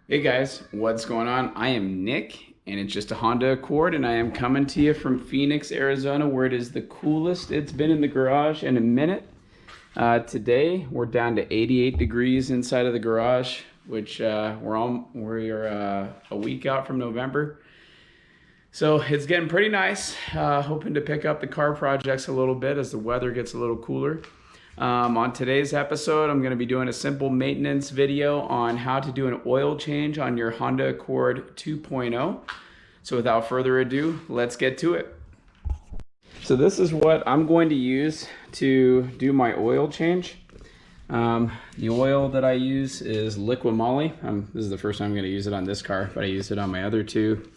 Hey guys, what's going on? I am Nick, and it's just a Honda Accord, and I am coming to you from Phoenix, Arizona, where it is the coolest it's been in the garage in a minute. Today, we're down to 88 degrees inside of the garage, which we're a week out from November. So it's getting pretty nice. Hoping to pick up the car projects a little bit as the weather gets a little cooler. On today's episode, I'm going to be doing a simple maintenance video on how to do an oil change on your Honda Accord 2.0. So without further ado, let's get to it. So this is what I'm going to use to do my oil change. The oil that I use is LiquiMoly. This is the first time I'm going to use it on this car, but I use it on my other two.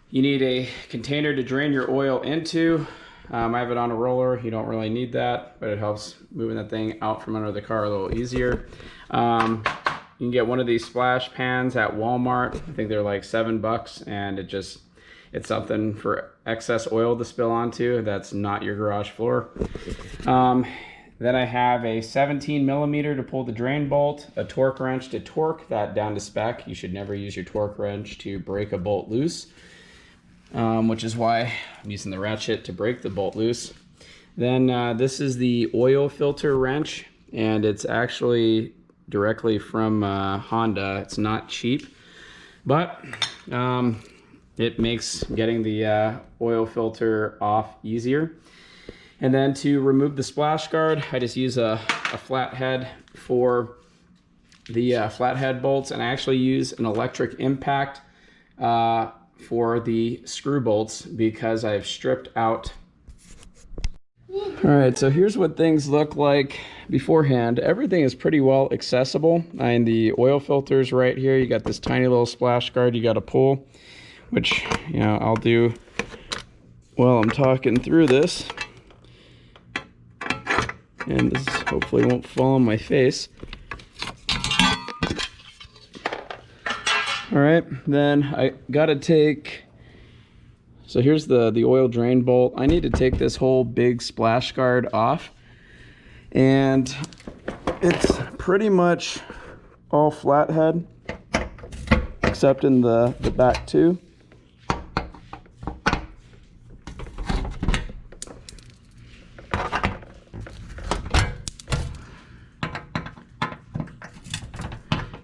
You need a container to drain your oil into. I have it on a roller. You don't really need that, but it helps moving that thing out from under the car a little easier. You can get one of these splash pans at Walmart. I think they're like $7, and it's something for excess oil to spill onto. That's not your garage floor. Then I have a 17 millimeter to pull the drain bolt, a torque wrench to torque that down to spec. You should never use your torque wrench to break a bolt loose. Which is why I'm using the ratchet to break the bolt loose. Then this is the oil filter wrench, and it's actually directly from Honda. It's not cheap, but it makes getting the oil filter off easier. And then to remove the splash guard, I just use a flathead for the flathead bolts, and I actually use an electric impact for the screw bolts because I've stripped out. All right, so here's what things look like beforehand. Everything is pretty well accessible. And the oil filters right here, you got this tiny little splash guard you got to pull, which, you know, I'll do while I'm talking through this. And this hopefully won't fall on my face. All right, then I gotta take, so here's the oil drain bolt. I need to take this whole big splash guard off, and it's pretty much all flathead except in the back two.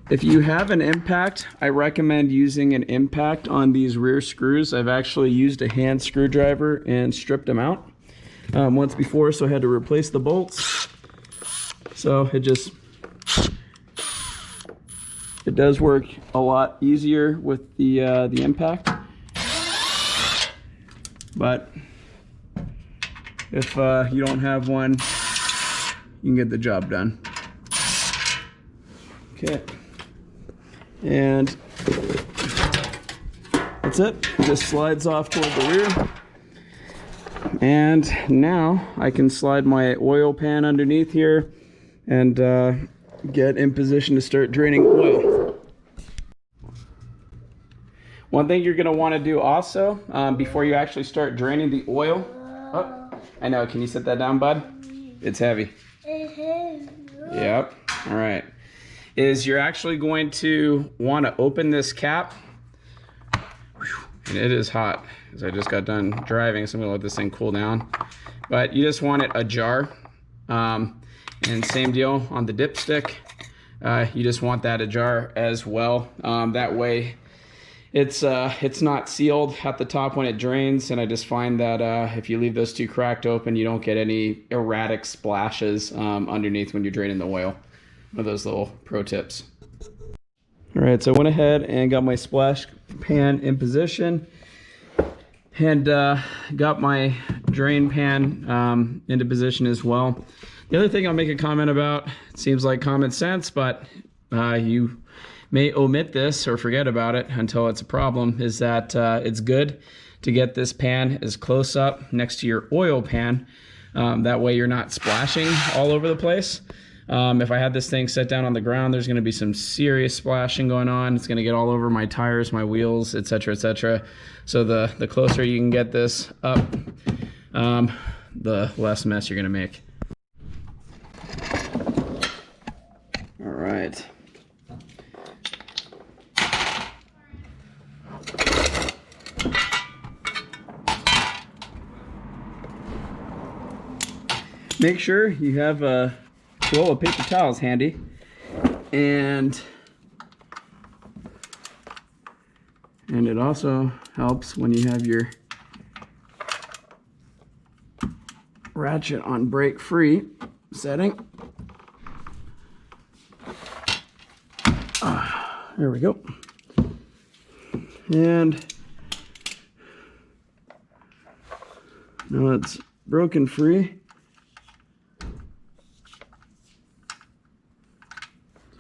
If you have an impact, I recommend using an impact on these rear screws. I've actually used a hand screwdriver and stripped them out once before, so I had to replace the bolts. So it does work a lot easier with the impact. But if you don't have one, you can get the job done. Okay. And that's it. It just slides off toward the rear. And now I can slide my oil pan underneath here and get in position to start draining oil. One thing you're going to want to do also before you actually start draining the oil. Oh, I know. Can you set that down, bud? It's heavy. Yep. All right. Is you're actually going to want to open this cap. And it is hot because I just got done driving, so I'm going to let this thing cool down. But you just want it ajar. And same deal on the dipstick. You just want that ajar as well. That way it's not sealed at the top when it drains, and I just find that if you leave those two cracked open, you don't get any erratic splashes underneath when you're draining the oil. One of those little pro tips. All right, so I went ahead and got my splash pan in position and got my drain pan into position as well. The other thing I'll make a comment about, it seems like common sense, but you may omit this or forget about it until it's a problem, is that it's good to get this pan as close up next to your oil pan. That way you're not splashing all over the place. If I had this thing set down on the ground, there's going to be some serious splashing going on. It's going to get all over my tires, my wheels, etc., etc. So the closer you can get this up, the less mess you're going to make. All right. make sure you have a roll of paper towels handy, and it also helps when you have your ratchet on break free setting. There we go. And now it's broken free.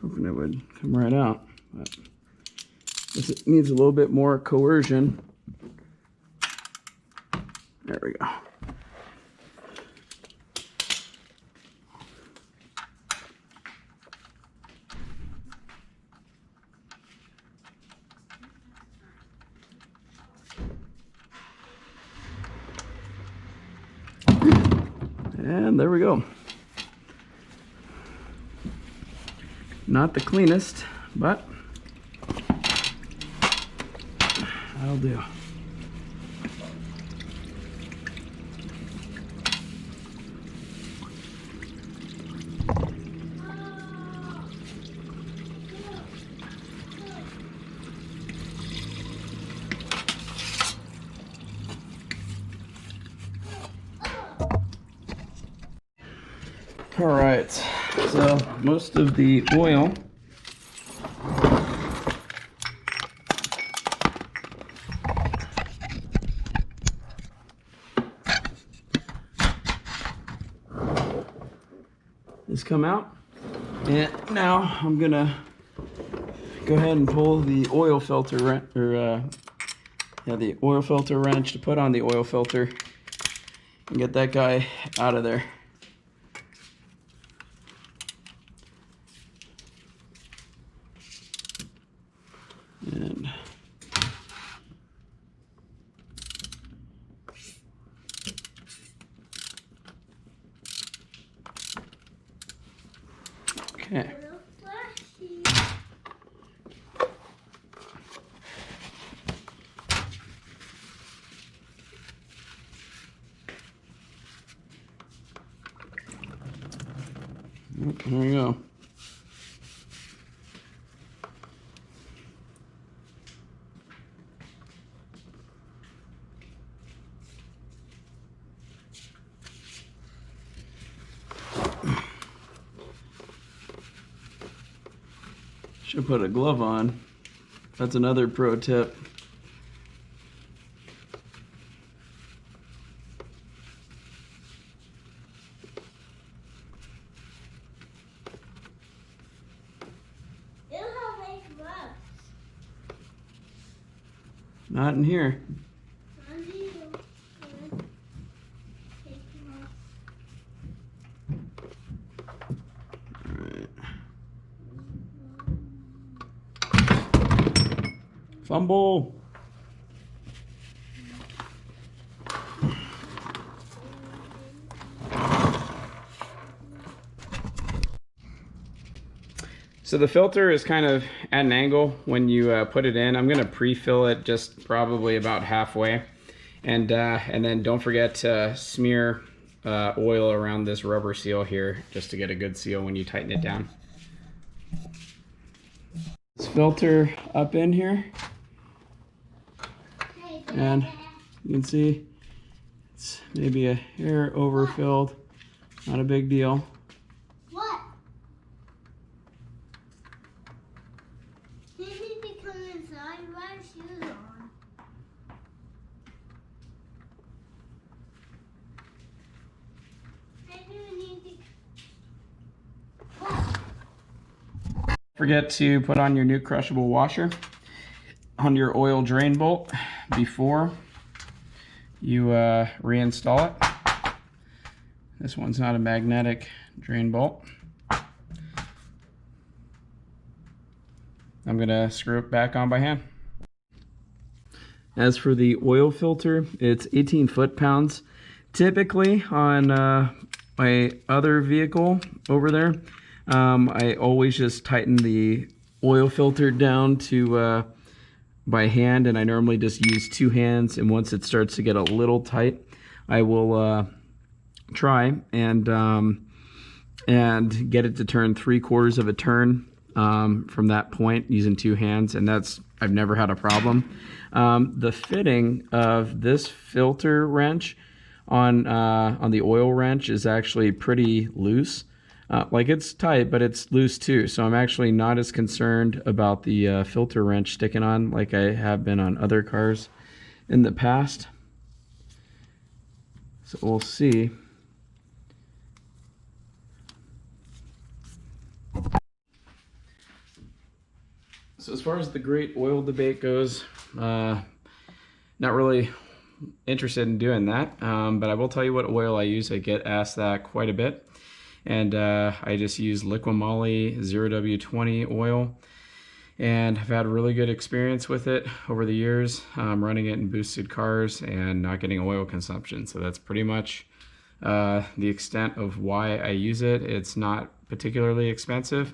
Hoping it would come right out, but it needs a little bit more coercion. There we go. And there we go. Not the cleanest, but that'll do. All right, so most of the oil has come out, and now I'm gonna go ahead and pull the oil filter the oil filter wrench to put on the oil filter and get that guy out of there. And okay. There we go. Should put a glove on. That's another pro tip. Not in here. Fumble. So the filter is kind of at an angle when you put it in. I'm going to pre-fill it just probably about halfway, and then don't forget to smear oil around this rubber seal here just to get a good seal when you tighten it down. This filter up in here, and you can see it's maybe a hair overfilled. Not a big deal. What? You need to come inside. Why are shoes on? I do need to. Forget to put on your new Crushable washer on your oil drain bolt before you reinstall it. This one's not a magnetic drain bolt. I'm gonna screw it back on by hand. As for the oil filter, it's 18 foot-pounds. Typically on my other vehicle over there, I always just tighten the oil filter down to by hand, and I normally just use two hands, and once it starts to get a little tight, I will try and get it to turn 3/4 of a turn from that point using 2 hands, and I've never had a problem. The fitting of this filter wrench on the oil wrench is actually pretty loose. Like, it's tight, but it's loose too, so I'm actually not as concerned about the filter wrench sticking on like I have been on other cars in the past. So we'll see. So as far as the great oil debate goes, not really interested in doing that, but I will tell you what oil I use. I get asked that quite a bit, and I just use LiquiMoly 0W20 oil, and I've had a really good experience with it over the years, running it in boosted cars and not getting oil consumption. So that's pretty much the extent of why I use it. It's not particularly expensive,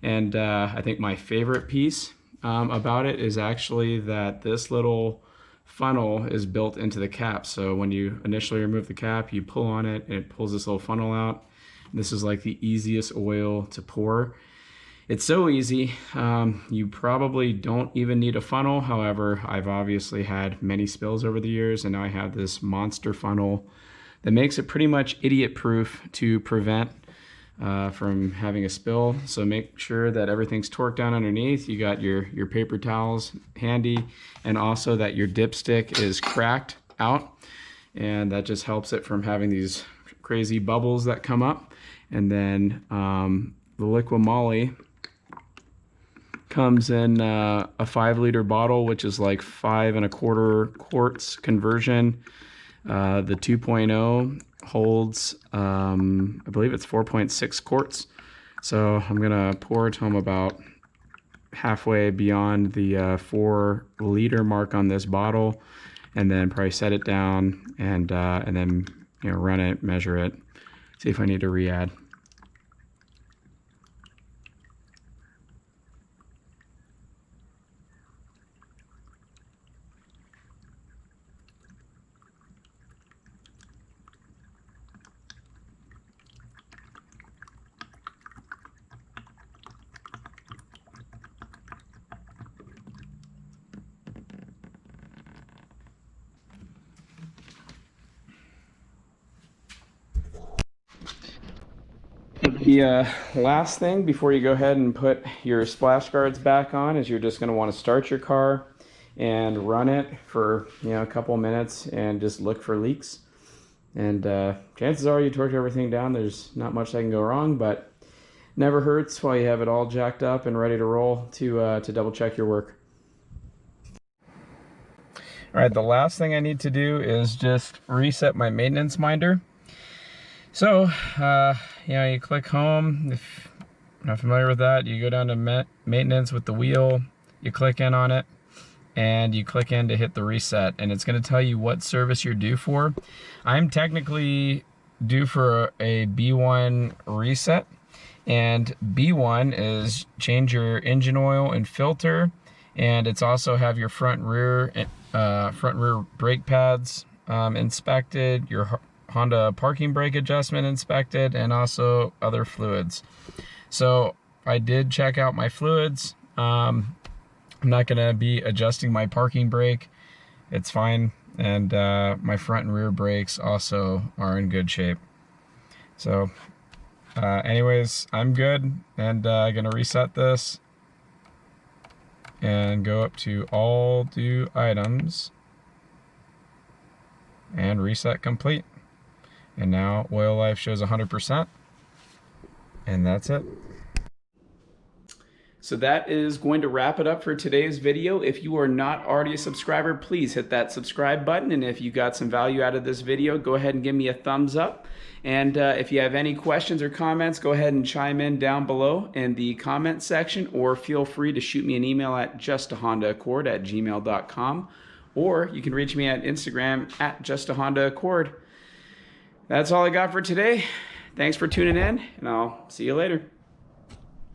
and I think my favorite piece about it is actually that this little funnel is built into the cap. So when you initially remove the cap, you pull on it and it pulls this little funnel out. This is like the easiest oil to pour. It's so easy. You probably don't even need a funnel. However, I've obviously had many spills over the years, and now I have this monster funnel that makes it pretty much idiot proof to prevent from having a spill. So make sure that everything's torqued down underneath. You got your paper towels handy, and also that your dipstick is cracked out, and that just helps it from having these crazy bubbles that come up. And then the LiquiMoly comes in a 5-liter bottle, which is like 5 1/4 quarts conversion. The 2.0 holds, I believe it's 4.6 quarts. So I'm gonna pour it home about halfway beyond the 4-liter mark on this bottle, and then probably set it down and then run it, measure it, see if I need to re-add. The last thing before you go ahead and put your splash guards back on is you're just going to want to start your car and run it for a couple minutes and just look for leaks. And chances are you torqued everything down. There's not much that can go wrong, but never hurts while you have it all jacked up and ready to roll to double check your work. All right, the last thing I need to do is just reset my maintenance minder. So, you click home. If you're not familiar with that, you go down to maintenance with the wheel, you click in on it, and you click in to hit the reset, and it's going to tell you what service you're due for. I'm technically due for a B1 reset, and B1 is change your engine oil and filter, and it's also have your front and rear brake pads inspected, your Honda parking brake adjustment inspected, and also other fluids. So I did check out my fluids. I'm not going to be adjusting my parking brake. It's fine. And my front and rear brakes also are in good shape. So anyways, I'm good, and I'm going to reset this and go up to all due items and reset complete. And now oil life shows 100%, and that's it. So that is going to wrap it up for today's video. If you are not already a subscriber, please hit that subscribe button. And if you got some value out of this video, go ahead and give me a thumbs up. And if you have any questions or comments, go ahead and chime in down below in the comment section, or feel free to shoot me an email at justahondaaccord@gmail.com, or you can reach me at Instagram at justahondaaccord. That's all I got for today. Thanks for tuning in, and I'll see you later.